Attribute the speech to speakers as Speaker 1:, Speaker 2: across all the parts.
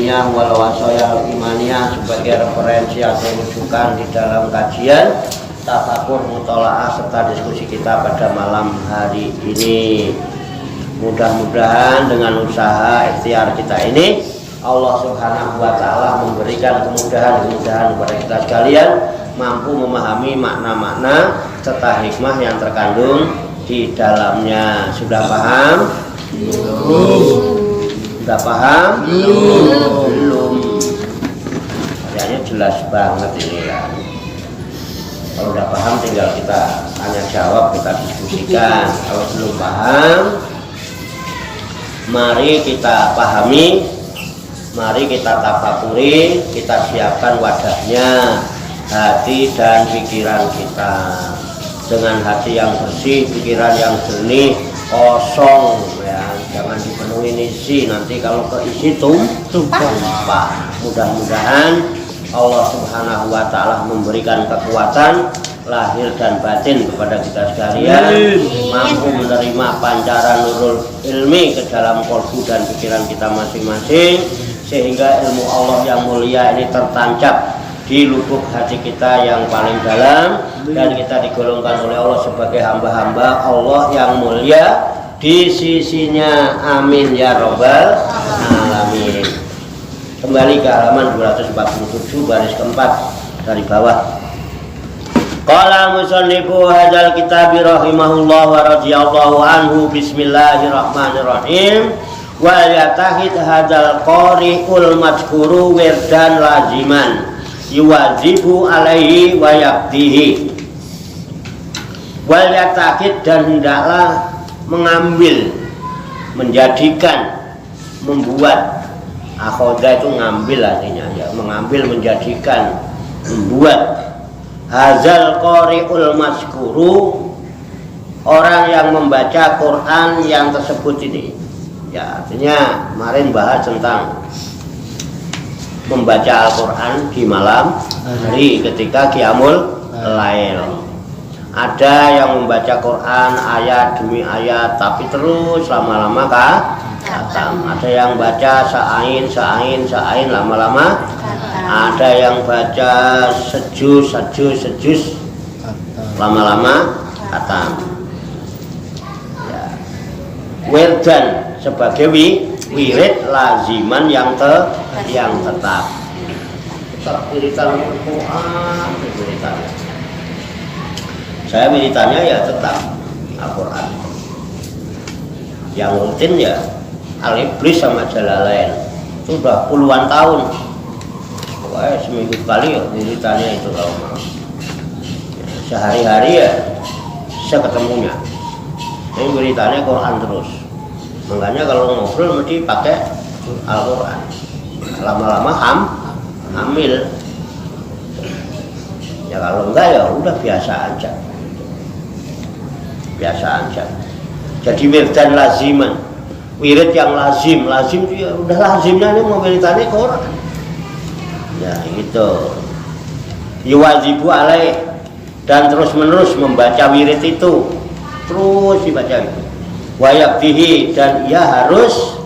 Speaker 1: ilmiah wal wasaya imaniyah sebagai referensi atau rujukan di dalam kajian, tafakur, mutolaah serta diskusi kita pada malam hari ini. Mudah-mudahan dengan usaha ikhtiar kita ini Allah Subhanahu wa taala memberikan kemudahan-kemudahan kepada kita sekalian, mampu memahami makna-makna serta hikmah yang terkandung di dalamnya. Sudah paham? Sudah paham? Belum. Kayaknya jelas banget ini kan. Kalau udah paham tinggal kita tanya jawab, kita diskusikan. Kalau belum paham, mari kita pahami, mari kita tafakuri, kita siapkan wadahnya, hati dan pikiran kita. Dengan hati yang bersih, pikiran yang jernih, kosong ya, jangan dipenuhi isi, nanti kalau keisi tumpah. Mudah-mudahan Allah Subhanahu wa taala memberikan kekuatan lahir dan batin kepada kita sekalian, mampu menerima pancaran nurul ilmi ke dalam kolbu dan pikiran kita masing-masing, sehingga ilmu Allah yang mulia ini tertancap di lubuk hati kita yang paling dalam, dan kita digolongkan oleh Allah sebagai hamba-hamba Allah yang mulia di sisinya. Amin ya robbal alamin. Kembali ke halaman 247 baris keempat dari bawah. Qala musannifu hadzal kitab rahimahullah wa radhiyallahu anhu. Bismillahirrahmanirrahim. Wa yatahid hadzal qari'ul madhkuru wirdan laziman yuwazibu alaihi wa yaktihi. Wal yatakid, dan hendaklah mengambil, menjadikan, membuat. Akhoda itu ngambil artinya ya, mengambil, menjadikan, membuat. Hazal qari'ul maskuru, orang yang membaca Quran yang tersebut ini ya, artinya kemarin bahas tentang membaca Al-Quran di malam hari ketika qiyamul lail. Ada yang membaca Quran ayat demi ayat tapi terus lama-lama khatam. Ada yang baca sa'ain lama-lama. Ada yang baca sejus lama-lama khatam. Ya. Wirdan sebagai wirid laziman yang tetap. Wiritan Al-Quran, wiritannya. Saya wiritannya ya tetap Al-Quran. Yang rutin ya Al-Iblis sama Jalalain. Itu udah puluhan tahun. Pokoknya seminggu sekali ya wiritannya itu kalau mau. Sehari-hari ya saya ketemunya. Ini wiritannya Quran terus. Makanya kalau ngobrol mesti pakai Al-Quran. Lama-lama hamil. Ya kalau enggak ya udah biasa aja. Jadi wirdan laziman, wirid yang lazim itu ya udah lazimnya ini mau wiridannya Quran. Ya gitu. Yuwazibu alaih, dan terus-menerus membaca wirid itu, terus dibaca itu. Wayaktihi, dan ia harus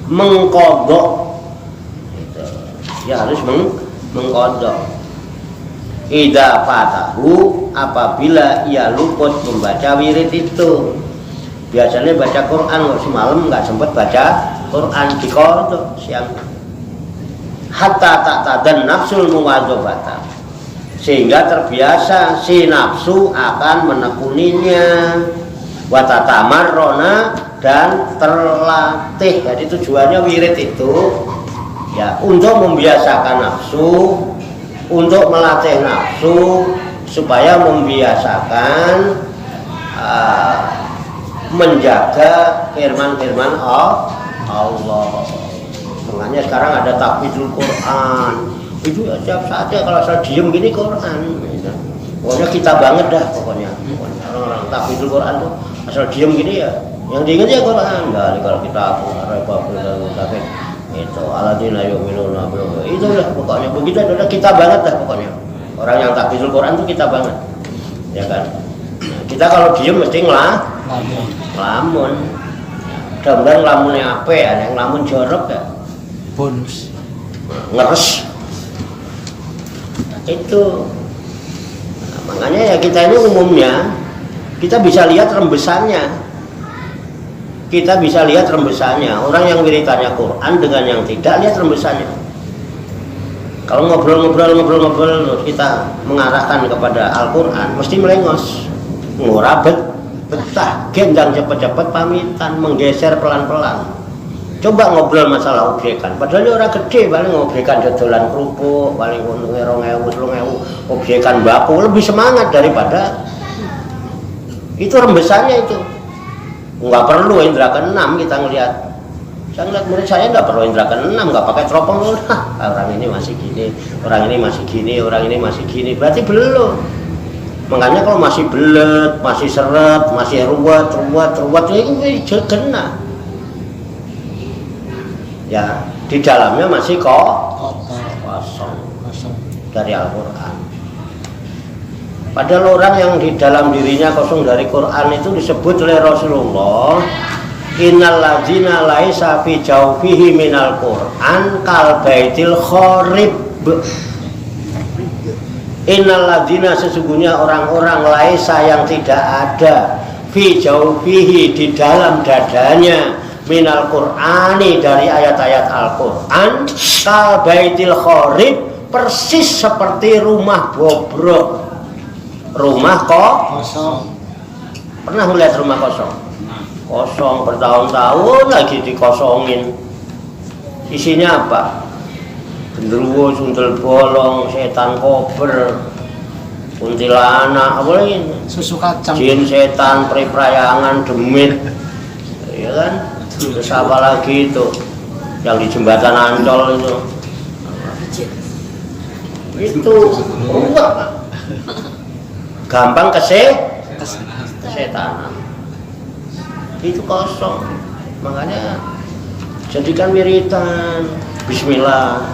Speaker 1: mengkodok, ia harus mengkodok. Idza fatahu, apabila ia luput membaca wirid itu. Biasanya baca Quran semalam nggak sempat baca Quran, dikodok siang. Hatta ta'tadan nafsul muwadzabata, sehingga terbiasa si nafsu akan menekuninya. Watatamarrona, dan terlatih. Jadi tujuannya wirid itu ya untuk membiasakan nafsu, untuk melatih nafsu supaya membiasakan menjaga firman-firman Allah. Makanya sekarang ada tahfidzul Quran. Itu ya setiap saatnya kalau saya diem gini Quran. Pokoknya kita banget dah pokoknya. Orang-orang tahfidzul Quran tuh asal diem gini ya, yang diingat ya Quran. Dari kalau kita itu aladina yu'minuna itu lah pokoknya begitu, adalah kita banget dah pokoknya. Orang yang tahfidzul Quran tuh kita banget, ya kan. Nah, kita kalau diem mesti ngelamun. Mudah-mudahan ngelamunnya apa ya, yang ngelamun jorok ya.
Speaker 2: bonus
Speaker 1: ngeres itu. Nah, makanya ya kita ini umumnya kita bisa lihat rembesannya. Kita bisa lihat rembesannya. Orang yang wiritannya Quran dengan yang tidak, lihat rembesannya. Kalau ngobrol kita mengarahkan kepada Al-Quran, mesti melengos, ngurabet, betah, gendang cepet-cepet pamitan, menggeser pelan-pelan. Coba ngobrol masalah objekan, padahal orang gede paling ngobjekan jodolan kerupuk, paling untung 2.000, 3.000, objekan baku lebih semangat daripada itu rembesannya itu. Nggak perlu indra keenam kita ngelihat. Saya ngeliat murid saya nggak perlu indra keenam, nggak pakai teropong. Orang ini masih gini, orang ini masih gini, orang ini masih gini, berarti belum. Makanya kalau masih belet, masih seret, masih ruwet, ya ini kena. Ya, di dalamnya masih kosong dari Al-Quran. Padahal orang yang di dalam dirinya kosong dari Quran itu disebut oleh Rasulullah, innal ladzina laisa fi jawfihi minal Quran kal baitil kharib. Innal ladzina, sesungguhnya orang-orang laisa yang tidak ada, fi jawfihi di dalam dadanya, minal Qur'ani dari ayat-ayat Al-Quran, kal baitil kharib, persis seperti rumah bobrok. Rumah kosong. Pernah melihat rumah kosong? Kosong bertahun-tahun lagi dikosongin. Isinya apa? Genderuwo, sundel bolong, setan kober, kuntilanak, apa lagi?
Speaker 2: Susu kacang.
Speaker 1: Jin, setan, periprayangan, demit. Ya kan? Terus apa lagi itu? Yang di jembatan Ancol itu. Itu ruwet. Gampang kesetanan. Itu kosong. Makanya jadikan wiritan bismillah.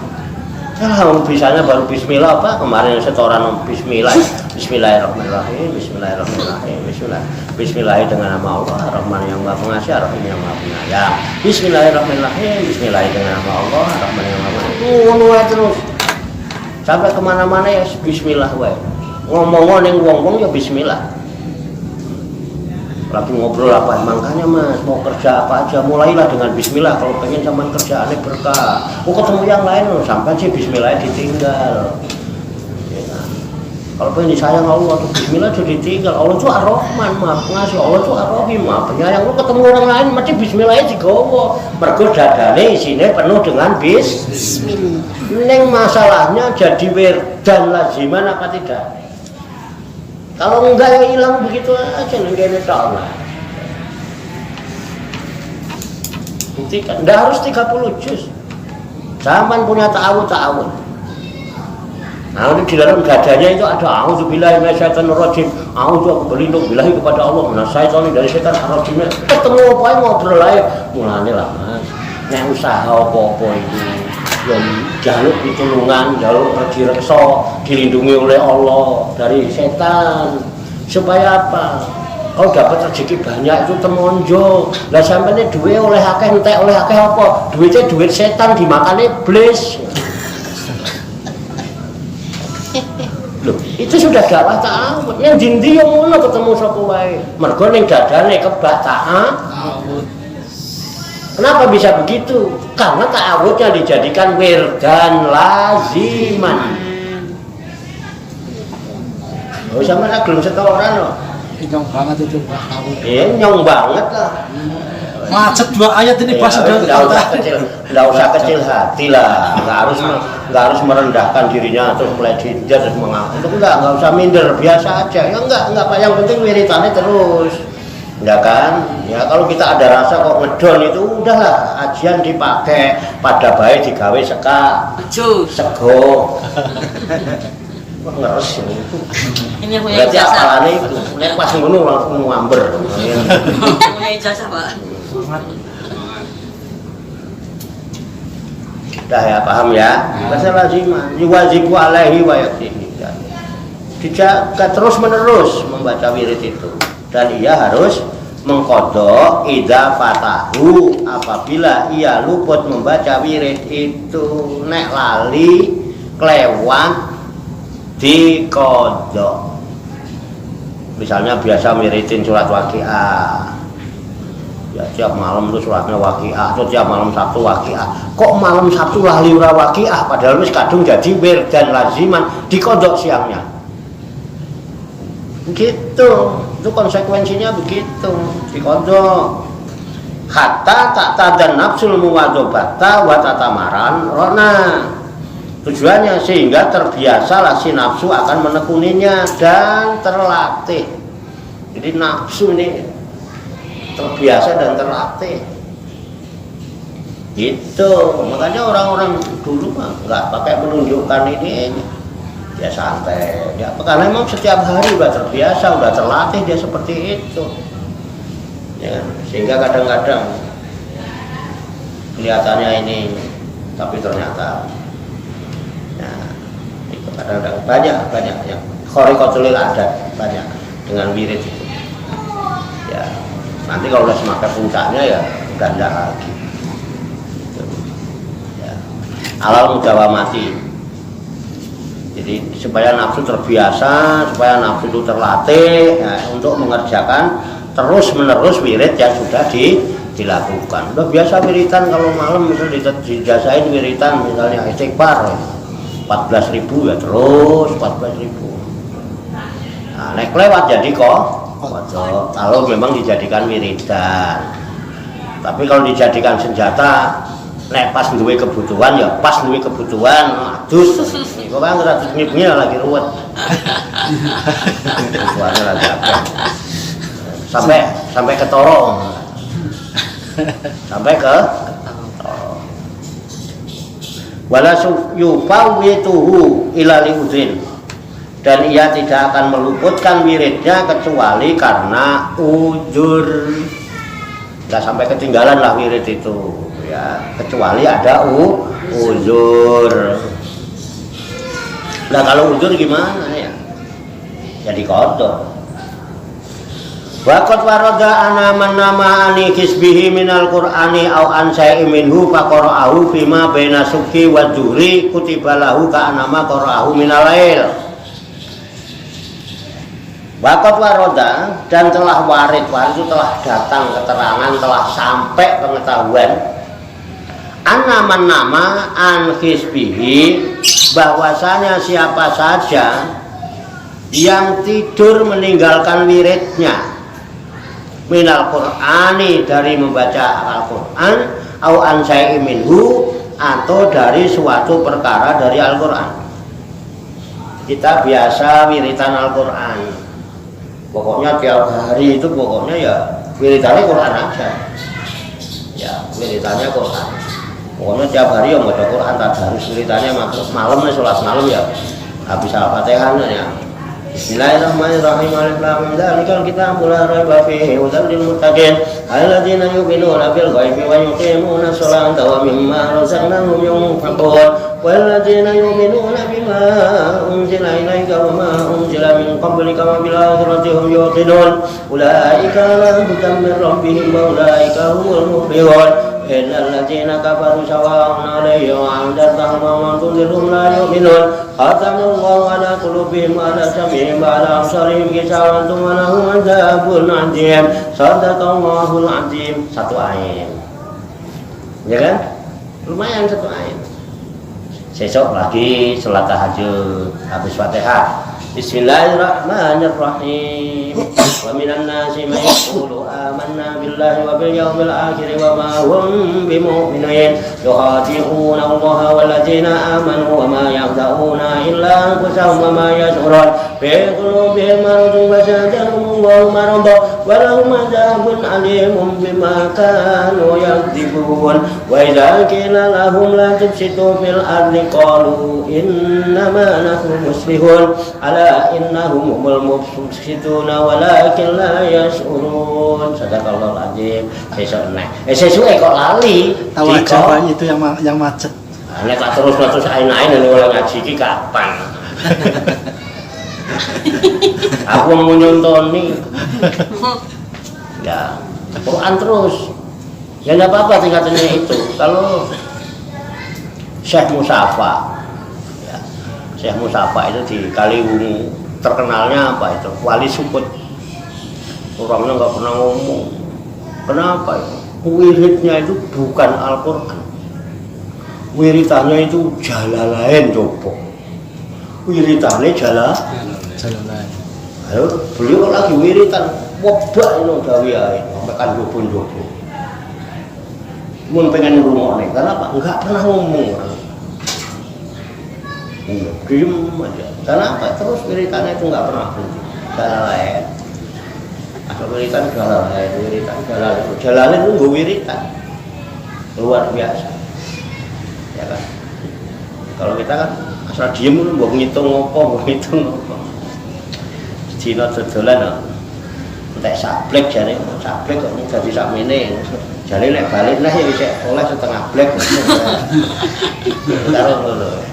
Speaker 1: Ya, bisanya baru bismillah apa? Kemarin setoran bismillah. Bismillahirrahmanirrahim. Bismillahirrahmanirrahim. Bismillah dengan nama Allah, Rahman yang Maha Pengasih, Rahim yang Maha Penyayang. Bismillahirrahmanirrahim. Bismillah dengan nama Allah, Rahman yang Maha Pengasih. Terus sampai kemana-mana ya bismillah wae. Ngomong neng wong-wong ya bismillah. Lagi ngobrol apa, makanya mas mau kerja apa aja mulailah dengan bismillah. Kalau pengen zaman kerjaannya berkah, mau ketemu yang lain sampai sih bismillah ditinggal ya. Kalau pengen disayang Allah tuh bismillah tuh ditinggal. Allah tuh Ar-Rahman Maha Pengasih, Allah tuh Ar-Rahim Maha Penyayang. Lu ketemu orang lain mesti bismillah digowo, mergo dadane isine penuh dengan bismillah. Neng masalahnya jadi wirdan laziman apa tidak? Kalau enggak ya hilang begitu aja, nggak tahu lah. Buktikan, enggak harus 30 juz. Zaman punya ta'awud. Nah, di dalam dadanya itu ada a'udzubillahi minasyaitonirrajim. A'udzu, aku berlindung billahi kepada Allah minasyaitonir dari setan rajim. Ketemu apa ngobrol aja. Mulane lah Mas. Nek usaha apa-apa itu yang jaluk pitulungan, jaluk direksa, dilindungi oleh Allah dari setan. Supaya apa? Kalau dapat rezeki banyak itu temonjo. Lah sampeyan duwe oleh akeh entek oleh akeh apa? Duitnya duit setan dimakan iblis. Loh, itu sudah dakwah ta'awud. Yang dindi yang ngono ketemu sapa wae. Mergo ning dadane kebak ta'awud. Kenapa bisa begitu? Karena ta'awudnya dijadikan wirdan laziman. Oh sama lah belum setoran loh.
Speaker 2: Nyong banget itu ta'awud.
Speaker 1: Iya nyong banget lah.
Speaker 2: Macet 2 ayat ini pas sudah.
Speaker 1: Nggak usah kecil hati lah. Nggak harus merendahkan dirinya terus mulai dijat terus mengaku. Nggak usah minder, biasa aja. Ya enggak Pak, yang penting wiritannya terus. Ya kan, ya kalau kita ada rasa kok ngedon itu udahlah, ajian dipakai pada baik digawe sego. Wah ngeres ini.
Speaker 3: Ini punya
Speaker 1: berarti
Speaker 3: ijazah.
Speaker 1: apalane itu, nek pas ngono langsung ngamber.
Speaker 3: Punya ijazah Pak.
Speaker 1: Dah ya paham ya. Bahasa laziman, wajibu alaihi wa yaktihi. Dijaga terus menerus membaca wirid itu. Dan ia harus mengkodok idza fatahu apabila ia luput membaca wirid itu, nek lali kelewat dikodok. Misalnya biasa wiridin surat Waqiah, ya tiap malam itu suratnya Waqiah, atau tiap malam Sabtu Waqiah. Kok malam Sabtu lali ora Waqiah, padahal wis kadung jadi wirdan laziman, dikodok siangnya. Begitu, itu konsekuensinya begitu, dikodok. Hatta tak tadan nafsul muwadzobata wa tatamaran rona. Tujuannya sehingga terbiasalah si nafsu akan menekuninya dan terlatih. Jadi nafsu ini terbiasa dan terlatih. Gitu, makanya orang-orang dulu mah nggak pakai menunjukkan ini. Ya santai, ya karena memang setiap hari udah terbiasa, udah terlatih dia seperti itu. Ya, sehingga kadang-kadang kelihatannya ini, tapi ternyata, ya, itu kadang-kadang banyak yang khariqatul adat banyak dengan wirid itu. Ya, nanti kalau udah semakin puncaknya ya udah enggak lagi. Ya, alal mudawamati. Jadi supaya nafsu terbiasa, supaya nafsu itu terlatih ya, untuk mengerjakan terus menerus wirid yang sudah dilakukan. Udah biasa wiritan kalau malam misalnya dijasain wiritan misalnya istighfar 14.000 ya terus 14.000. Nah, nek lewat jadi kok kalau memang dijadikan wiridan. Tapi kalau dijadikan senjata, nek pas duwe kebutuhan ya pas duwe kebutuhan adus. Kok kan 100.000 lagi ruwet. Kebutuhannya lagi apa? Sampai ke Toro. Sampai ke wala yufawwituhu ila liudrin. Dan ia tidak akan meluputkan wiridnya kecuali karena ujur. Nggak sampai ketinggalan lah wirid itu ya, kecuali ada uzur. Nah kalau uzur gimana ya? Jadi kodok. Waqad warada ana man nama ani kisbihi minal qur'ani au an syai'in minhu faqara'ahu fima baina subhi wa zuhri kutiba lahu ka anama qara'ahu minal lail. Waqad warada dan telah warid itu telah datang keterangan, telah sampai pengetahuan anaman nama an hisbihi bahwasanya siapa saja yang tidur meninggalkan wiridnya minal qur'ani dari membaca Al-Qur'an au an syai'in minhu atau dari suatu perkara dari Al-Qur'an. Kita biasa wiritan Al-Qur'an, pokoknya tiap hari itu pokoknya ya wiritannya Quran aja ya, wiritannya Quran pokoknya tiap hari yang baca Quran, tak harus wiritannya malam nih, sholat malam ya habis Al-Fatihah ya Bismillahirrahmanirrahim. Alif lam mim dzalikal kitabul la raiba fihi hudan lil muttaqin alladzina yu'minuna bil ghaibi wa yuqimuna sholata wa mimma razaqnahum yunfiqun والذين يؤمنون بما أنزل إليك وما أنزل من قبلك وبالآخرة هم يوقنون أولئك على هدى من ربهم وأولئك هم المفلحون إن الذين كفروا سواء عليهم أنذرتهم أم تنذرهم لا يؤمنون ختم الله على قلوبهم وعلى سمعهم وعلى أبصارهم غشاوة ولهم عذاب عظيم صدق الله العظيم. Satu ayat ya kan, lumayan satu ayat. Besok lagi sholat tahajud habis Fatihah. Bismillahirrahmanirrahim. Wa minan nasi may yaqulu amanna billahi wa bil yawmil akhir wa ma hum bimu'minin yukhadi'una Allaha wal ladzina amanu wa ma yakhda'una illa anfusahum wa ma yash'urun fi qulubihim maradun wa zadahum Allahu maradan wa lahum adzabun alimun bima kanu yakdzibun. Wa idza qila lahum la tufsidu fil ardi qalu innama nahnu muslihun ala innahum humul mufsiduna walakin la yash'urun. Sadaqallahul azim. Sesuk kok lali.
Speaker 2: Tahu aja Pak, itu yang macet.
Speaker 1: Nek tak terus ain-ain nek ora ngaji iki kapan? Aku mau nyontoni. Ya, Quran terus. Ya nggak apa-apa tingkatannya itu. Kalau Syekh Musafa, ya, Syekh Musafa itu di Kaliwungu terkenalnya apa itu? Wali sukut. Orangnya nggak pernah ngomong. Kenapa itu? Wiridnya itu bukan Al-Quran. Wiritannya itu Jalalain coba. Wiritannya
Speaker 2: Jalan.
Speaker 1: Ayo, beliau lagi wiritan wabak itu gawe ae sampai kan jopo-jopo. Mun pengen ngrungokne, kenapa? Enggak pernah ngomong. Diem aja. Kenapa? Terus wiritannya itu enggak pernah berhenti. Jalalain. Asal wiritan Jalalain. Jalalain itu nggo wiritan. Luar biasa. Ya kan? Kalau kita kan asal diem mbok ngitung apa, Cina dodolan entek sablek jane, sablek kok dadi sakmene. Jane nek balik lah ya wis oleh setengah blek. Karo ngono.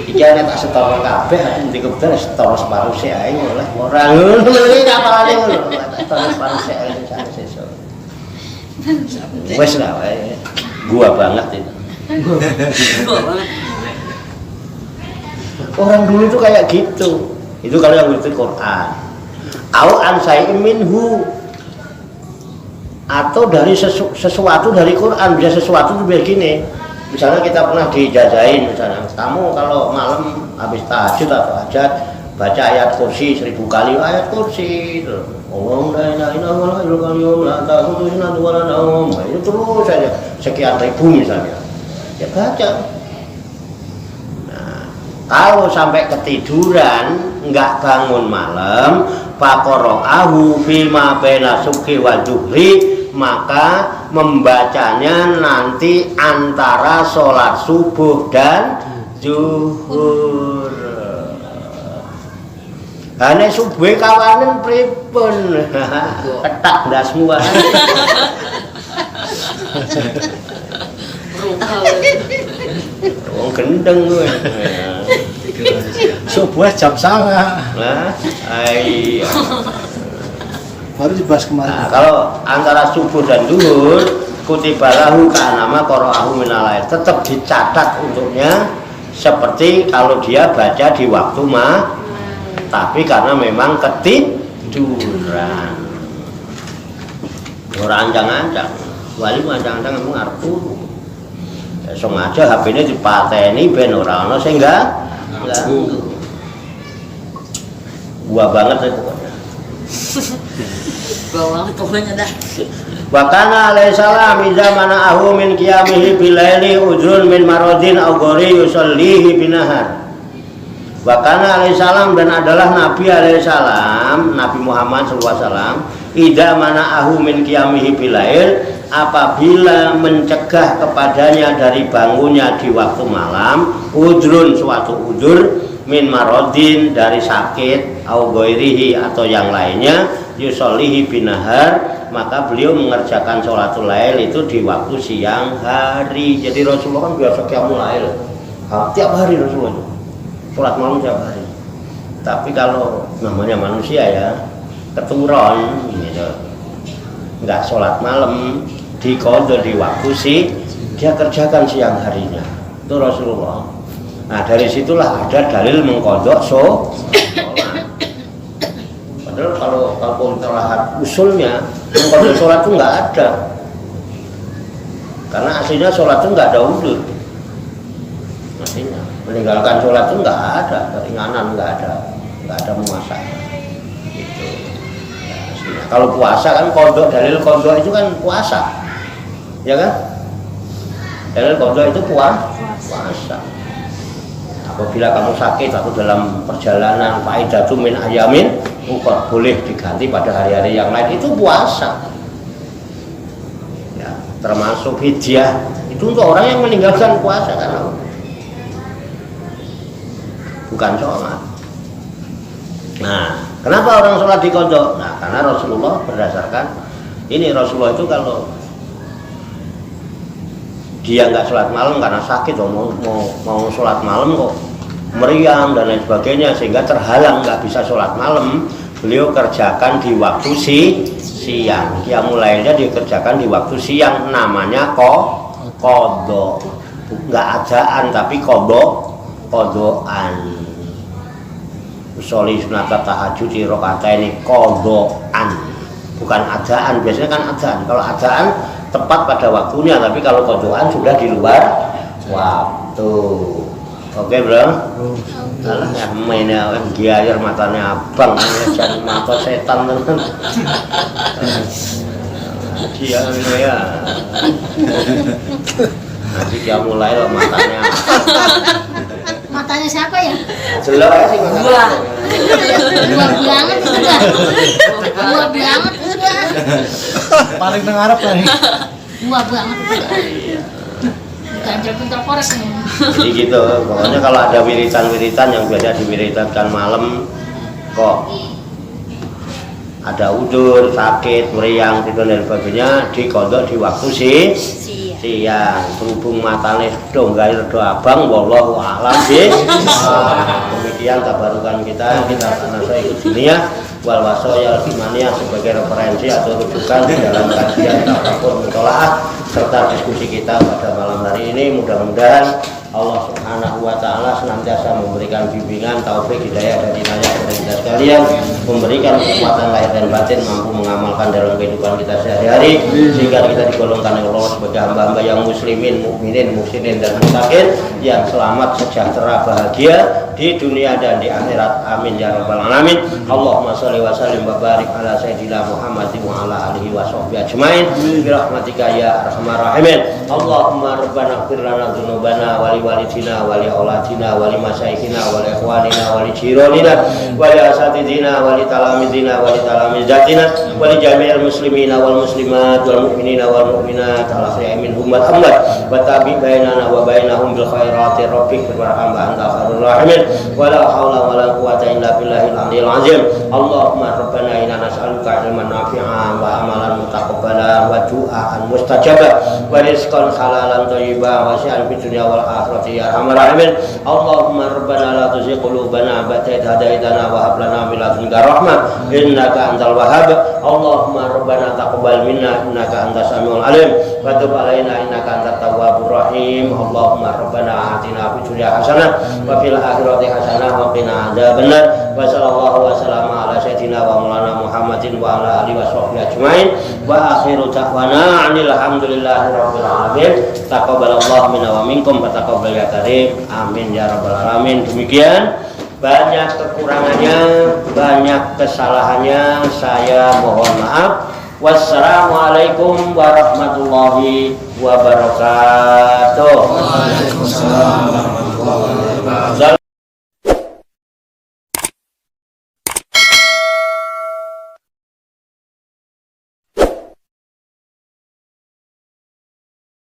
Speaker 1: Iki nek tak setor kabeh aku mesti kebetulan setor separuh sik ae oleh ora ngono iki kapalane ngono. Setor separuh sik ae sak sesuk. Wes lah wae. Gua banget itu. Orang dulu itu kayak gitu. Itu kalau yang ngerti Quran. Au an syai'in minhu, atau dari sesuatu dari Quran. Bisa sesuatu itu begini. Misalnya kita pernah dijajahin, misalnya kamu kalau malam habis tahajud atau hajat baca ayat kursi 1000 kali ayat kursi itu. Allahumma la ilaha illallah la ta'khudhuhu sinatun wa la nawm. Itu terus saja sekian ribu misalnya. Ya baca. Kalau sampai ketiduran, enggak bangun malam, faqara'ahu fima baina subhi wa zuhri, maka membacanya nanti antara sholat subuh dan zuhur. Hane subuh kawanen pripun? Ketak ndasmu wae. Wong gendeng kowe.
Speaker 2: Subuh jam 09.00.
Speaker 1: Nah, iya.
Speaker 2: Baru dibahas kemarin.
Speaker 1: Nah, kalau antara subuh dan zuhur, kutibalahu ka'anama qara'ahu minal lail, tetap dicatat untuknya seperti kalau dia baca di waktu tapi karena memang ketiduran. Ora ancang-ancang. Wali ancang-ancang ngomong arep turu. Sengaja HP-ne dipateni ben ora ana sing ganggu. Gua banget itu pokoknya.
Speaker 3: Gua banget pokoknya dah.
Speaker 1: Wa kana alaihi salam iza mana'ahu min qiyamihi bilaili ujrun min maradin aw ghari yusallihi binahar. Wa kana alaihi salam, dan adalah Nabi alaihi salam, Nabi Muhammad sallallahu alaihi wasallam, iza mana'ahu min qiyamihi bilail, apabila mencegah kepadanya dari bangunnya di waktu malam, udrun suatu udur, min marodin dari sakit, au ghairihi atau yang lainnya, yusollihi binahar, maka beliau mengerjakan sholatul lail itu di waktu siang hari. Jadi Rasulullah kan biasa qiyamul lail tiap hari, Rasulullah itu sholat malam tiap hari. Tapi kalau namanya manusia ya keturun gitu, nggak sholat malam, diqadha di waktu dia kerjakan siang harinya, itu Rasulullah. Nah dari situlah ada dalil mengqadha sholat. Padahal kalau kita lihat usulnya mengqadha sholat itu nggak ada, karena aslinya sholat itu nggak ada udzur. Aslinya meninggalkan sholat itu nggak ada keringanan, nggak ada muasa. Gitu. Ya, kalau puasa kan qadha, dalil qadha itu kan puasa. Ya kan? Dalil qadha itu puasa. Apabila kamu sakit atau dalam perjalanan, faidatu min ayamin ukhra, boleh diganti pada hari-hari yang lain, itu puasa. Ya, termasuk fidyah itu untuk orang yang meninggalkan puasa karena bukan sholat. Nah, kenapa orang sholat diqadha? Nah, karena Rasulullah berdasarkan ini, Rasulullah itu kalau dia nggak sholat malam karena sakit, mau sholat malam kok meriang dan lain sebagainya, sehingga terhalang nggak bisa sholat malam, beliau kerjakan di waktu siang. Qiyamul lailnya dikerjakan di waktu siang, namanya qadha. Enggak adaan tapi qadhaan. Usolli sunat tahajud di rakaat ini qadhaan. Bukan adaan, biasanya kan adaan. Kalau adaan tepat pada waktunya, tapi kalau qadhaan sudah di luar waktu. Oke, Bro. Alah ya mainnya giayar matanya abang, jangan mata setan teman. Dia ya. Nanti dia mulai loh matanya.
Speaker 4: Matanya siapa ya?
Speaker 1: Jelas sih matanya.
Speaker 4: Dua banget sudah. Dua banget sudah.
Speaker 2: Paling ngarep lah nih.
Speaker 4: Dua banget sudah. Ganjel pun terkorek nih.
Speaker 1: Jadi gitu, pokoknya kalau ada wiritan-wiritan yang biasa diwiritankan malam, kok ada udur, sakit, meriang, gitu dan sebagainya, dikodok di waktu siang. Berhubung matanya donggai redo abang, wallahu a'lam demikian tabarukan kita nasa ikut sini ya. Wal wasoya al-imaniyah sebagai referensi atau rujukan dalam kajian tafakur mutolaah serta diskusi kita pada malam hari ini. Mudah-mudahan Allah Subhanahu wa Ta'ala senantiasa memberikan bimbingan, taufik, hidayah dan inayah kepada kita sekalian, memberikan kekuatan lahir dan batin, mampu mengamalkan dalam kehidupan kita sehari-hari, sehingga kita digolongkan oleh Allah sebagai hamba-hamba yang muslimin, mukminin, muhsinin dan muttaqin yang selamat, sejahtera, bahagia di dunia dan di akhirat. Amin ya rabbal alamin. Allahumma sholli wa sallim wa barik ala sayyidina Muhammadin wa ala alihi wa sahbihi ajmain bi rahmatika ya arhamar rahimin. Allahumma rabbana ighfir lana dzunubana wa walidina wa li auladina wa li masyayikhina wa li ikhwanina wa li jiranina wa li asatidina wa li talamidina wa li talamizatina wa li jami'il muslimina wal muslimat wal mu'minina wal mu'minat ala khayri minhum wal amwat wa tabi bainana wa bainahum bil khairati rabbik warham anta khairur rahimin wa la haula wa la quwwata illa billahil aliyil azim. Allahumma rabbana inna nas'aluka ilman nafi'an wa amalan mutaqabbalan wa du'aan mustajabah wa rizqan halalan thayyiban wa sya'an fid dunya wal akhirati ya arhamar rahimin. Allahumma rabbana la tuzigh qulubana ba'da idh hadaitana wa hab lana min ladunka rahmah innaka antal wahhab. Allahumma rabbana taqabbal minna innaka antas samiul alim wa tub alaina innaka antat tawwabur rahim. Allahumma rabbana atina fid dunya hasanah wa fil akhirati hasanah wa qina adzabannar. Wa sallallahu wa sallama ala sayyidina wa maulana Muhammadin wa ala alihi wa sahbihi ajmain wa akhiru da'wana alhamdulillahi rabbil alamin. Taqabbalallahu minna wa minkum wa taqabbal ya karim. Amin ya rabbal alamin. Demikian, banyak kekurangannya, banyak kesalahannya, saya mohon maaf. Wassalamualaikum warahmatullahi wabarakatuh.
Speaker 2: Waalaikumsalam warahmatullahi wabarakatuh.